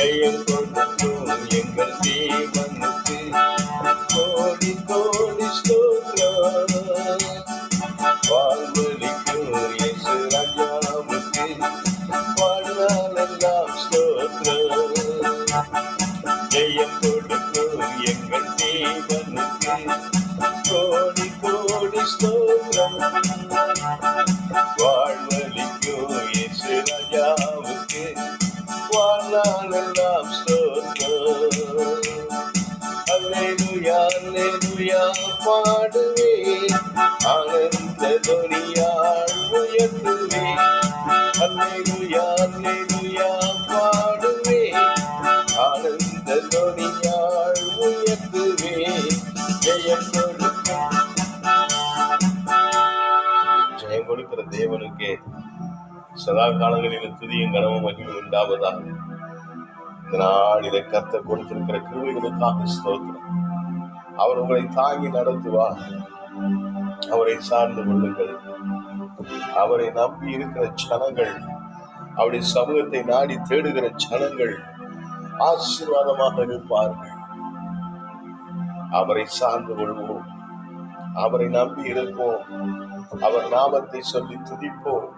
ஜெயம் கொடுக்கும் எங்கள் தேவனுக்கு கோடி கோடி ஸ்தோத்திரம். வாழ்வழிக்கும் இயேசு ராஜாவுக்கு வாழ்நாளெல்லாம் ஸ்தோத்திரம். ஜெயம் கொடுக்கும் எங்கள் தேவனுக்கு கோடி கோடி ஸ்தோத்திரம். வாழ்வழிக்கும் இயேசு ராஜாவுக்கு வாழ்நாளெல்லாம் ஸ்தோத்திரம். அல்லேலூயா அல்லேலூயா பாடுவேன், ஆனந்த துணியால் உயர்த்துவேன். அல்லேலூயா அல்லேலூயா பாடுவேன், ஆனந்த துணியால் உயர்த்துவேன். ஜெயம் கொடுக்கிற தேவனுக்கே சதா காலங்களில் துதியும் கனமும் மகிமை உண்டாவதாக. இந்த நாளிலே கர்த்தர் கொடுத்திருக்கிற கிருபைகளுக்காக ஸ்தோத்திரம். அவர் உங்களை தாங்கி நடத்துவார். அவரை சார்ந்து கொள்ளுங்கள். அவரை நம்பி இருக்கிற ஜனங்கள், அவருடைய சமூகத்தை நாடி தேடுகிற ஜனங்கள் ஆசீர்வாதமாக இருப்பார்கள். அவரை சார்ந்து கொள்வோம், அவரை நம்பி இருப்போம், அவர் நாமத்தை சொல்லி துதிப்போம்,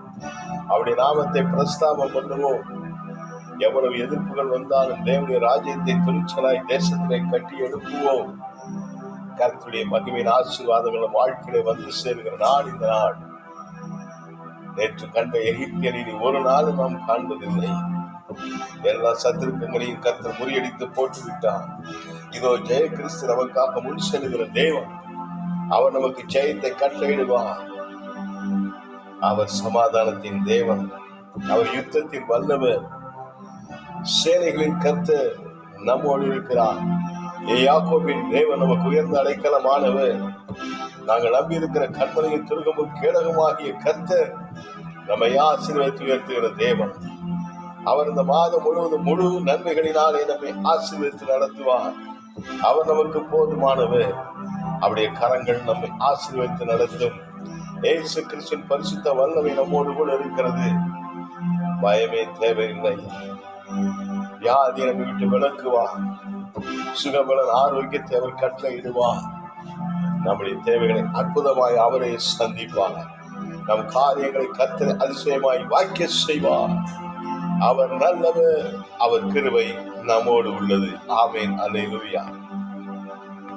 அவருடைய நாமத்தை பிரஸ்தாபம் பண்ணுவோம். எவ்வளவு எதிர்ப்புகள் வந்தாலும் தேவனுடைய ராஜ்யத்தை துணிச்சலாய் தேசத்திலே கட்டி எழுப்புவோம். கர்த்தருடைய மகிமையின் ஆசீர்வாதங்களும் வாழ்க்கையிலே வந்து சேருகிற நாள் இந்த நாள். நேற்று கண்ட எகிப்தியனை ஒரு நாளும் நாம் காண்பதில்லை. எல்லா சத்துருக்கங்களையும் கர்த்தர் முறியடித்து போட்டு விட்டார். இதோ ஜெய கிறிஸ்து நமக்காக முன் செல்லுகிற தேவன். அவர் நமக்கு ஜெயத்தை கட்டளையிடுவார். அவர் சமாதானத்தின் தேவன், அவர் யுத்தத்தின் வல்லவர். சேனைகளின் கர்த்தர் நம்மோடு இருக்கிறார். யாக்கோபின் தேவன் நமக்கு உயர்ந்த அடைக்கலமானவர். நாங்கள் நம்பி இருக்கிற கண்மலையின் துருகமும் கேடகமாகிய கர்த்தர் நம்மை ஆசீர்வதித்து உயர்த்துகிற தேவன். அவர் இந்த மாதம் முழுவதும் முழு நன்மைகளினாலே நம்மை ஆசீர்வதித்து நடத்துவார். அவர் நமக்கு போதுமானவர். அவருடைய கரங்கள் நம்மை ஆசீர்வதித்து நடத்தும். இயேசு கிறிஸ்துவின் பரிசுத்த வல்லமை நம்மோடு கூட இருக்கிறது. பயமே தேவையில்லை. வியாதி நம்மை விட்டு விலக்குவார். சுகபலன் ஆரோக்கியத்தை அவர் கட்டளையிடுவார். நம்முடைய தேவைகளை அற்புதமாய் அவரை சந்திப்பார். நம் காரியங்களை கர்த்தர் அதிசயமாய் வாக்கிய செய்வார். அவர் நல்லவர், அவர் கிருபை நம்மோடு உள்ளது. ஆமென். அல்லேலூயா.